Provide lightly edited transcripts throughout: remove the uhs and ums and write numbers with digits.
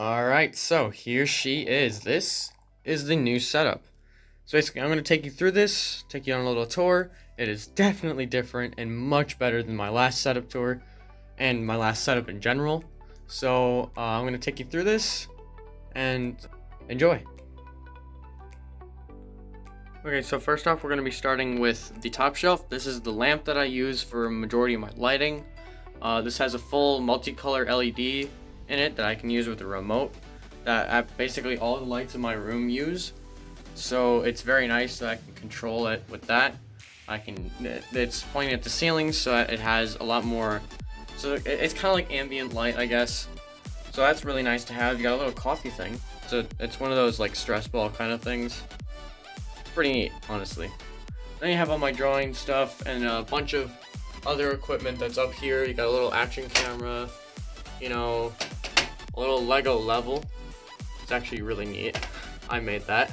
Alright, so here she is. This is the new setup. So basically, I'm going to take you through this, take you on a little tour. It is definitely different and much better than my last setup tour and my last setup in general. So I'm going to take you through this and enjoy. Okay, so first off, we're going to be starting with the top shelf. This is the lamp that I use for a majority of my lighting. This has a full multicolor LED in it that I can use with the remote that basically all the lights in my room use. So it's very nice that I can control it with that. It's pointing at the ceiling, so it has a lot more, so it's kind of like ambient light, I guess. So that's really nice to have. You got a little coffee thing, so it's one of those like stress ball kind of things. It's pretty neat, honestly. Then you have all my drawing stuff and a bunch of other equipment that's up here. You got a little action camera, you know, a little Lego level. It's actually really neat. I made that.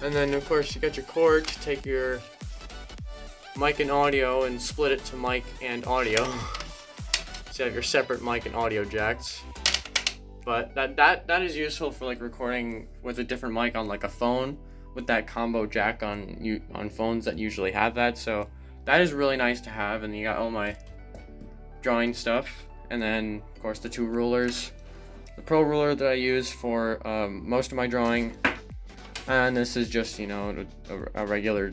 And then of course you got your cord to take your mic and audio and split it to mic and audio. So you have your separate mic and audio jacks. But that is useful for like recording with a different mic on like a phone with that combo jack on phones that usually have that. So that is really nice to have. And you got all my drawing stuff, and then of course the two rulers, the pro ruler that I use for most of my drawing, and this is just, you know, a regular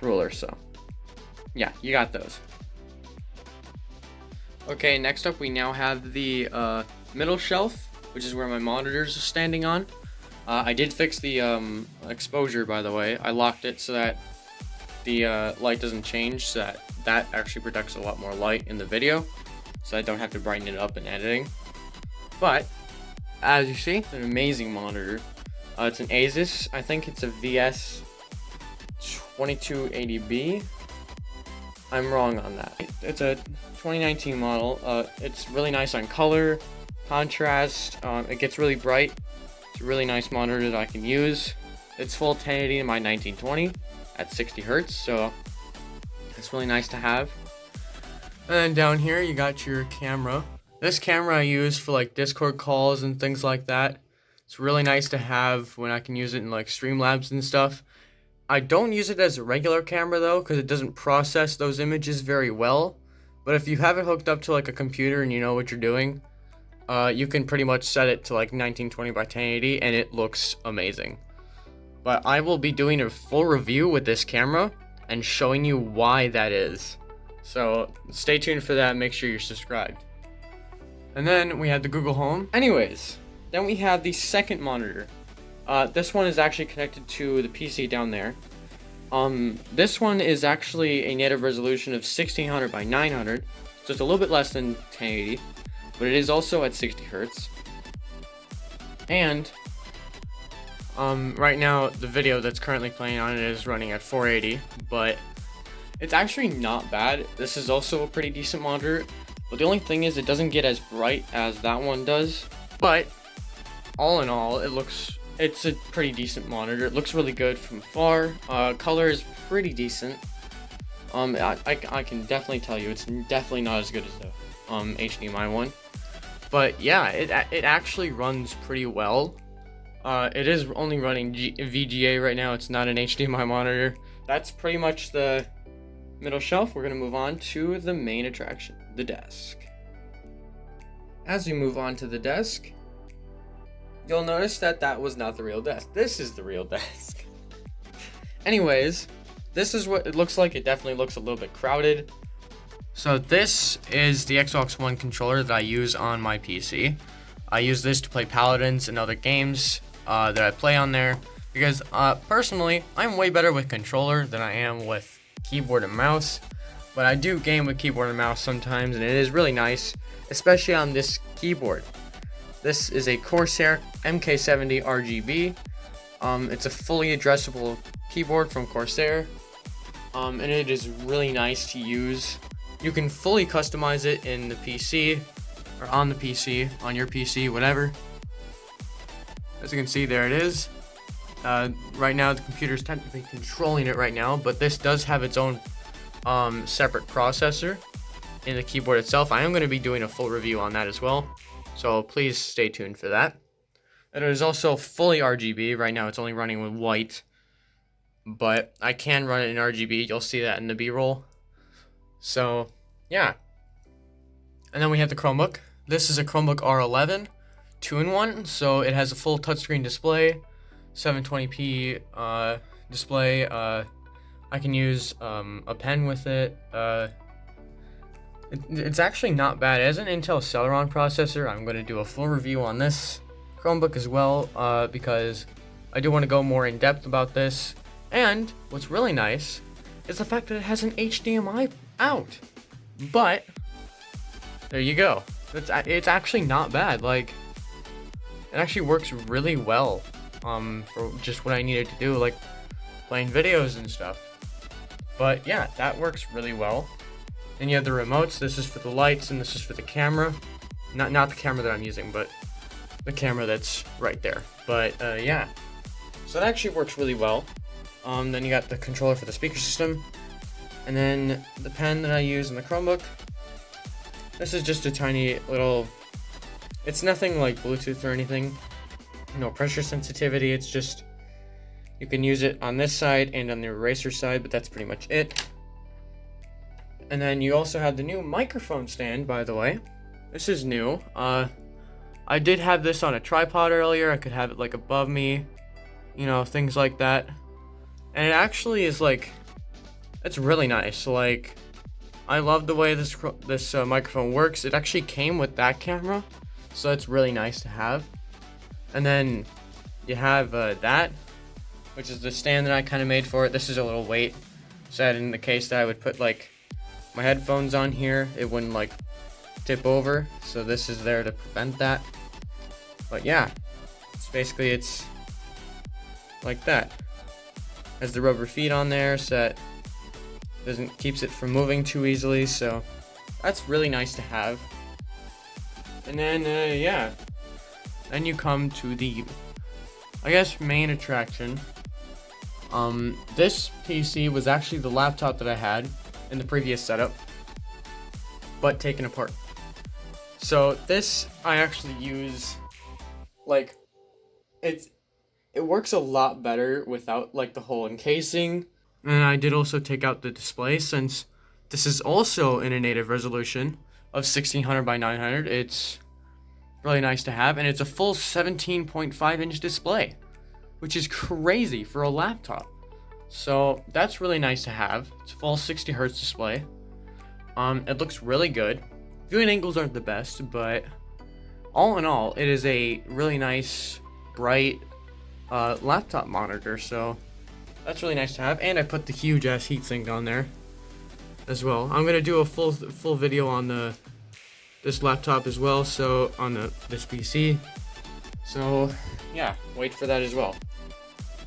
ruler. So yeah, you got those. Okay, next up we now have the middle shelf, which is where my monitors are standing on. I did fix the exposure, by the way. I locked it so that the light doesn't change, so that actually projects a lot more light in the video, so I don't have to brighten it up in editing. But as you see, it's an amazing monitor. It's an Asus. I think it's a VS 2280B. I'm wrong on that. It's a 2019 model. It's really nice on color, contrast. It gets really bright. It's a really nice monitor that I can use. It's full 1080 in my 1920 at 60 Hertz, so it's really nice to have. And then down here you got your camera. This camera I use for like Discord calls and things like that. It's really nice to have when I can use it in like Streamlabs and stuff. I don't use it as a regular camera though, because it doesn't process those images very well. But if you have it hooked up to like a computer and you know what you're doing, you can pretty much set it to like 1920 by 1080 and it looks amazing. But I will be doing a full review with this camera and showing you why that is. So stay tuned for that, make sure you're subscribed. And then we have the Google Home. Anyways, then we have the second monitor. This one is actually connected to the PC down there. This one is actually a native resolution of 1600 by 900, so it's a little bit less than 1080, but it is also at 60 Hertz. And right now the video that's currently playing on it is running at 480, but it's actually not bad. This is also a pretty decent monitor, but the only thing is it doesn't get as bright as that one does. But all in all, it's a pretty decent monitor. It looks really good from far. Color is pretty decent. I can definitely tell you it's definitely not as good as the HDMI one. But yeah, it actually runs pretty well. It is only running VGA right now. It's not an HDMI monitor. That's pretty much the middle shelf. We're going to move on to the main attraction, the desk. As we move on to the desk, you'll notice that was not the real desk. This is the real desk. Anyways, this is what it looks like. It definitely looks a little bit crowded. So this is the Xbox One controller that I use on my PC. I use this to play Paladins and other games that I play on there, because personally, I'm way better with controller than I am with keyboard and mouse. But I do game with keyboard and mouse sometimes, and it is really nice, especially on this keyboard. This is a Corsair MK70 RGB. It's a fully addressable keyboard from Corsair, and it is really nice to use. You can fully customize it in the PC, or on the PC, on your PC, whatever. As you can see, there it is. Right now the computer is technically controlling it right now, but this does have its own separate processor in the keyboard itself. I am going to be doing a full review on that as well. So please stay tuned for that. It is also fully RGB. Right now it's only running with white, but I can run it in RGB. You'll see that in the B-roll. So yeah. And then we have the Chromebook. This is a Chromebook R11, 2-in-1. So it has a full touchscreen display, 720p display. I can use a pen with it. It's actually not bad. It has an Intel Celeron processor. I'm going to do a full review on this Chromebook as well, because I do want to go more in depth about this. And what's really nice is the fact that it has an HDMI out. But there you go. It's actually not bad. Like, it actually works really well for just what I needed to do, like playing videos and stuff. But yeah, that works really well. Then you have the remotes. This is for the lights and this is for the camera. Not the camera that I'm using, but the camera that's right there. But yeah, so that actually works really well. Then you got the controller for the speaker system, and then the pen that I use in the Chromebook. This is just a tiny little, it's nothing like Bluetooth or anything, no pressure sensitivity. It's just, you can use it on this side and on the eraser side, but that's pretty much it. And then you also have the new microphone stand, by the way. This is new. I did have this on a tripod earlier. I could have it like above me, you know, things like that. And it actually is like, it's really nice. Like, I love the way this microphone works. It actually came with that camera, so it's really nice to have. And then you have that, which is the stand that I kind of made for it. This is a little weight, so that in the case that I would put like my headphones on here, it wouldn't like tip over. So this is there to prevent that. But yeah, it's like that. Has the rubber feet on there, so that keeps it from moving too easily, so that's really nice to have. And then yeah, then you come to the, I guess, main attraction. This PC was actually the laptop that I had in the previous setup, but taken apart. So this I actually use, like, it works a lot better without like the whole encasing. And I did also take out the display, since this is also in a native resolution of 1600 by 900. It's really nice to have, and it's a full 17.5-inch display, which is crazy for a laptop. So that's really nice to have. It's a full 60 hertz display. It looks really good. Viewing angles aren't the best, but all in all, it is a really nice, bright laptop monitor. So that's really nice to have, and I put the huge ass heatsink on there as well. I'm gonna do a full video on this laptop as well, so on this PC. So yeah, wait for that as well.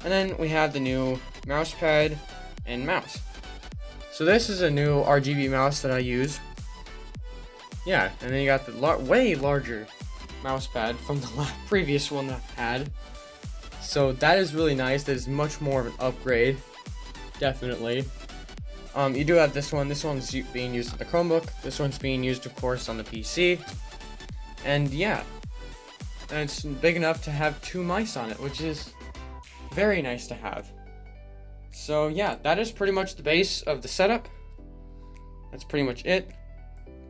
And then we have the new mouse pad and mouse. So this is a new RGB mouse that I use. Yeah, and then you got the way larger mouse pad from the previous one that I had. So that is really nice. That is much more of an upgrade, definitely. You do have this one. This one's being used with the Chromebook. This one's being used, of course, on the PC. And yeah, and it's big enough to have 2 mice on it, which is very nice to have. So yeah, that is pretty much the base of the setup. That's pretty much it.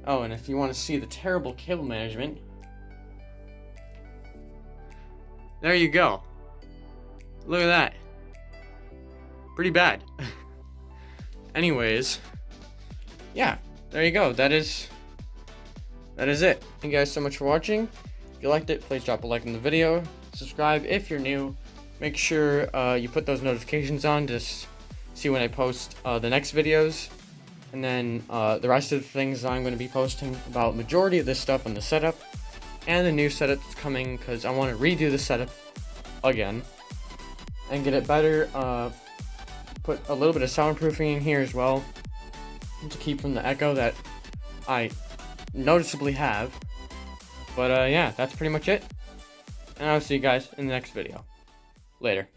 Oh, and if you want to see the terrible cable management, there you go. Look at that. Pretty bad. Anyways, yeah, there you go. That is it. Thank you guys so much for watching. If you liked it, please drop a like on the video. Subscribe if you're new. Make sure you put those notifications on to see when I post the next videos. And then the rest of the things I'm going to be posting about majority of this stuff on the setup. And the new setup that's coming, because I want to redo the setup again and get it better. Put a little bit of soundproofing in here as well to keep from the echo that I noticeably have. But yeah, that's pretty much it. And I'll see you guys in the next video. Later.